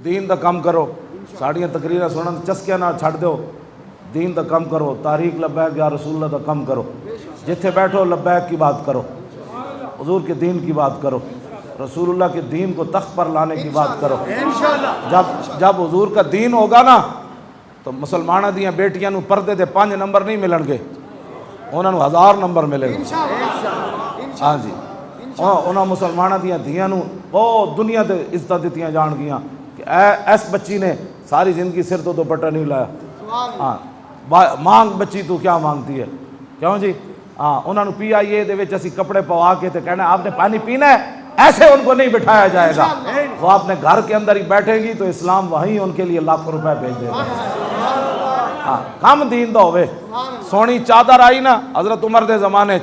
دین دا کم کرو، ساڑیاں تقریریں سنن چسکیاں نہ چھڈ دیو، دین دا کم کرو، تاریخ لبیک یا رسول اللہ دا کم کرو، جتھے بیٹھو لبیک کی بات کرو، حضور کے دین کی بات کرو، رسول اللہ کے دین کو تخت پر لانے کی بات کرو۔ جب حضور کا دین ہوگا نا تو مسلمانوں دیاں بیٹیاں نو پردے دے 5 نمبر نہیں ملن گے، انہوں نے 1000 نمبر ملے گا۔ ہاں جی، انہوں مسلمانوں دیاں دھیاں نو بہت دنیا دے عزت دیتیاں جان گیاں کہ ایس بچی نے ساری زندگی سر تو دوپٹہ نہیں لایا۔ ہاں مانگ بچی تو کیا مانگتی ہے، کیوں جی؟ ہاں انہوں نے PIA دے وچ اسی کپڑے پوا کے تے کہنا آپ نے پانی پینا ہے، ایسے ان کو نہیں بٹھایا جائے گا۔ وہ اپنے گھر کے اندر ہی بیٹھے گی تو اسلام وہیں ان کے لیے لاکھوں روپے بھیج دے گا۔ ہاں کم دین دا ہوئے۔ سونی چادر آئی نا حضرت عمر دے زمانے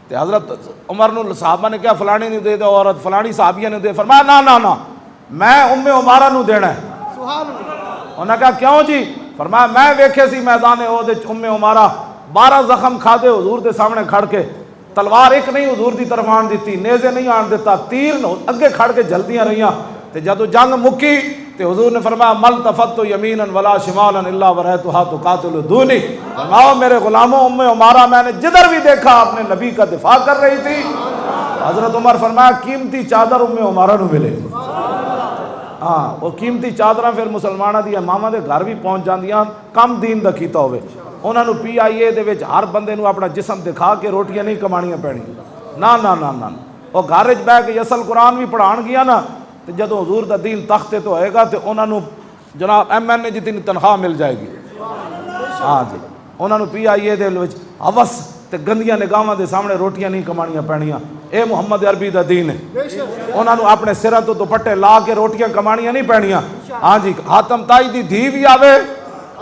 تے حضرت عمر نو صحابہ نے کہا فلانی نے دے دے عورت، فلانی صحابیہ نے دے، فرمایا نا نا نا میں عمارہ نو دینا ہے۔ انہوں نے کہا کیوں جی؟ فرمایا میں ویکھے سی میدان احد عمارہ 12 زخم کھا دے حضور دے سامنے کھڑ کے، تلوار ایک نہیں حضور دی طرف آن دیتی، نیزے نہیں آن دیتا، تیر اگے کھڑ کے جلدیاں رہیاں تے جدو جنگ مکی تے حضور نے فرمایا مل تفت یمینا ولا شمالا الا ورأیتھا تقاتل دونی، فرماؤ میرے غلاموں عمارہ میں نے جدھر بھی دیکھا آپ نے نبی کا دفاع کر رہی تھی۔ حضرت عمر فرمایا قیمتی چادر عمارہ نو ملے۔ ہاں وہ قیمتی چادراں پھر مسلمانوں دی اماماں دے گھر بھی پہنچ جاندیاں، کم دین دا کیتا ہوئے۔ انہوں نے PIA دے وچ ہر بندے نو اپنا جسم دکھا کے روٹیاں نہیں کمانیاں پینی، نا نا نا نا۔ وہ گھر وچ بیٹھ کے اصل قرآن بھی پڑھان گیا نا تے جدو حضور دا دین تختے تو ہوئے گا تے انہوں نے جناب MN جتنی تنخواہ مل جائے گی۔ ہاں جی انہوں نے PIA دے وچ ہوس تے گندیاں نگاہاں دے سامنے روٹیاں نہیں کمانیاں پینیاں۔ اے محمد عربی دا دین ہے، انہوں نے اپنے سرہ تو دوپٹے لا کے روٹیاں کمانیاں نہیں پینیاں۔ ہاں جی حاتم تائی دی دھی بھی آوے،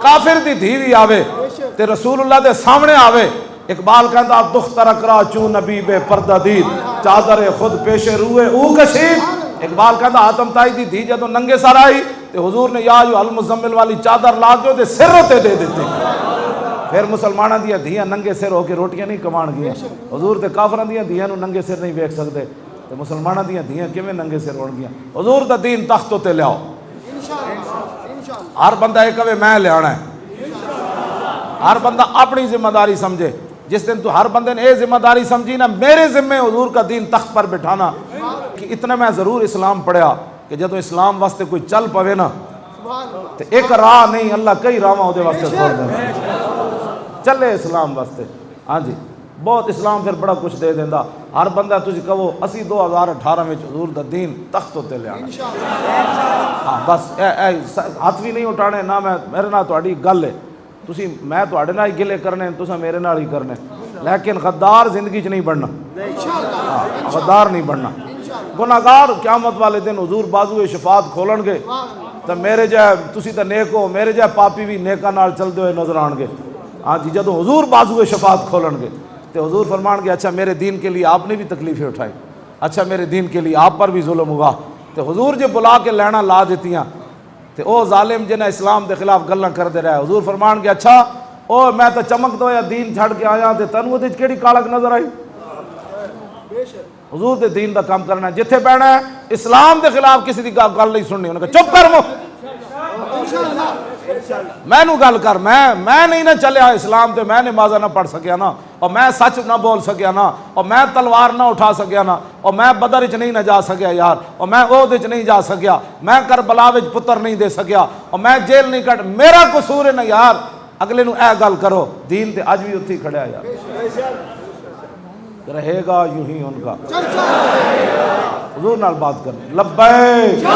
کافر دی دھی بھی آوے تے رسول اللہ دے سامنے آوے۔ اقبال کہتا دختر اکرا چون نبی بے پردہ دید، چادر خود پیش روئے او کشید۔ اقبال کہتا حاتم تائی دی دھی جدو ننگے سر آئی تے حضور نے یا ایھا المزمل والی چادر لا کے دے سر تے دے دیتے۔ پھر مسلمانوں دیاں دھیاں ننگے سر ہو کے روٹیاں نہیں کمان گیا، حضور تے کافراں دیاں دھیاں نو ننگے سر نہیں ویکھ سکتے تے مسلمانوں دیاں دھیاں کیویں ننگے سر ہون گیا؟ حضور دا دین تختوں تے لیاؤ، ہر بندہ ایک کہے میں لے آنا ہے، ہر بندہ اپنی ذمہ داری سمجھے۔ جس دن تو ہر بندے نے یہ ذمہ داری سمجھی نا میرے ذمہ حضور کا دین تخت پر بٹھانا، کہ اتنا میں ضرور اسلام پڑھیا کہ جدو اسلام واسطے کوئی چل پوے نا تو ایک راہ نہیں اللہ کئی راہ دے واسطے چھوڑ دینا چلے اسلام واسطے۔ ہاں جی بہت اسلام پھر بڑا کچھ دے دینا۔ ہر بندہ تجھ کہو اسی 2018 میں حضور دا دین تخت تے لے آنا۔ ہاں بس ہاتھ بھی نہیں اٹھانے نہ میں میرے نال تہاڈی گل ہے، تسی میں تہاڈے نال ہی گلے کرنے تساں میرے نال ہی کرنے، لیکن غدار زندگی چ نہیں بننا، غدار نہیں بننا۔ گناہگار قیامت والے دن حضور بازو شفاعت کھولن گے تو میرے جائے تسی تو نیک ہو، میرے جائے پاپی بھی نیکاں نال چلدے ہوئے نظر آن گے۔ ہاں جی جدو حضور بازو شفاعت کھولن گے تو حضور فرمان گے اچھا میرے دین کے لیے آپ نے بھی تکلیفیں اٹھائی، اچھا میرے دین کے لیے آپ پر بھی ظلم ہوا، تو حضور جو بلا کے لینا لا دیتیاں تے او ظالم جنہیں اسلام دے خلاف گلاں کردے رہے، حضور فرمان گے اچھا او میں تو چمک دو یا دین چھڑ کے آیا تے تینوں ودے کیڑی کالک نظر آئی؟ حضور دے دین دا کام کرنا ہے، جتھے بیٹھنا ہے اسلام دے خلاف کسی دی گل نہیں سننی، انہوں نے کہا چپ کر مو میں نو گل کر، میں نہیں نہ چلیا اسلام تے میں نمازہ نہ پڑھ سکیا نا، اور میں سچ نہ بول سکیا نا، اور میں تلوار نہ اٹھا سکیا نا، اور میں بدر وچ نہیں نہ جا سکیا یار، اور میں احد وچ نہیں جا سکیا، میں کربلا وچ پتر نہیں دے سکیا، اور میں جیل نہیں کٹ، میرا قصور ہے نا یار۔ اگلے نو اے گل کرو، دین تے اج بھی اتھی کھڑیا یار، رہے گا یوں ہی ان کا، حضور نال بات کرنی، لبیک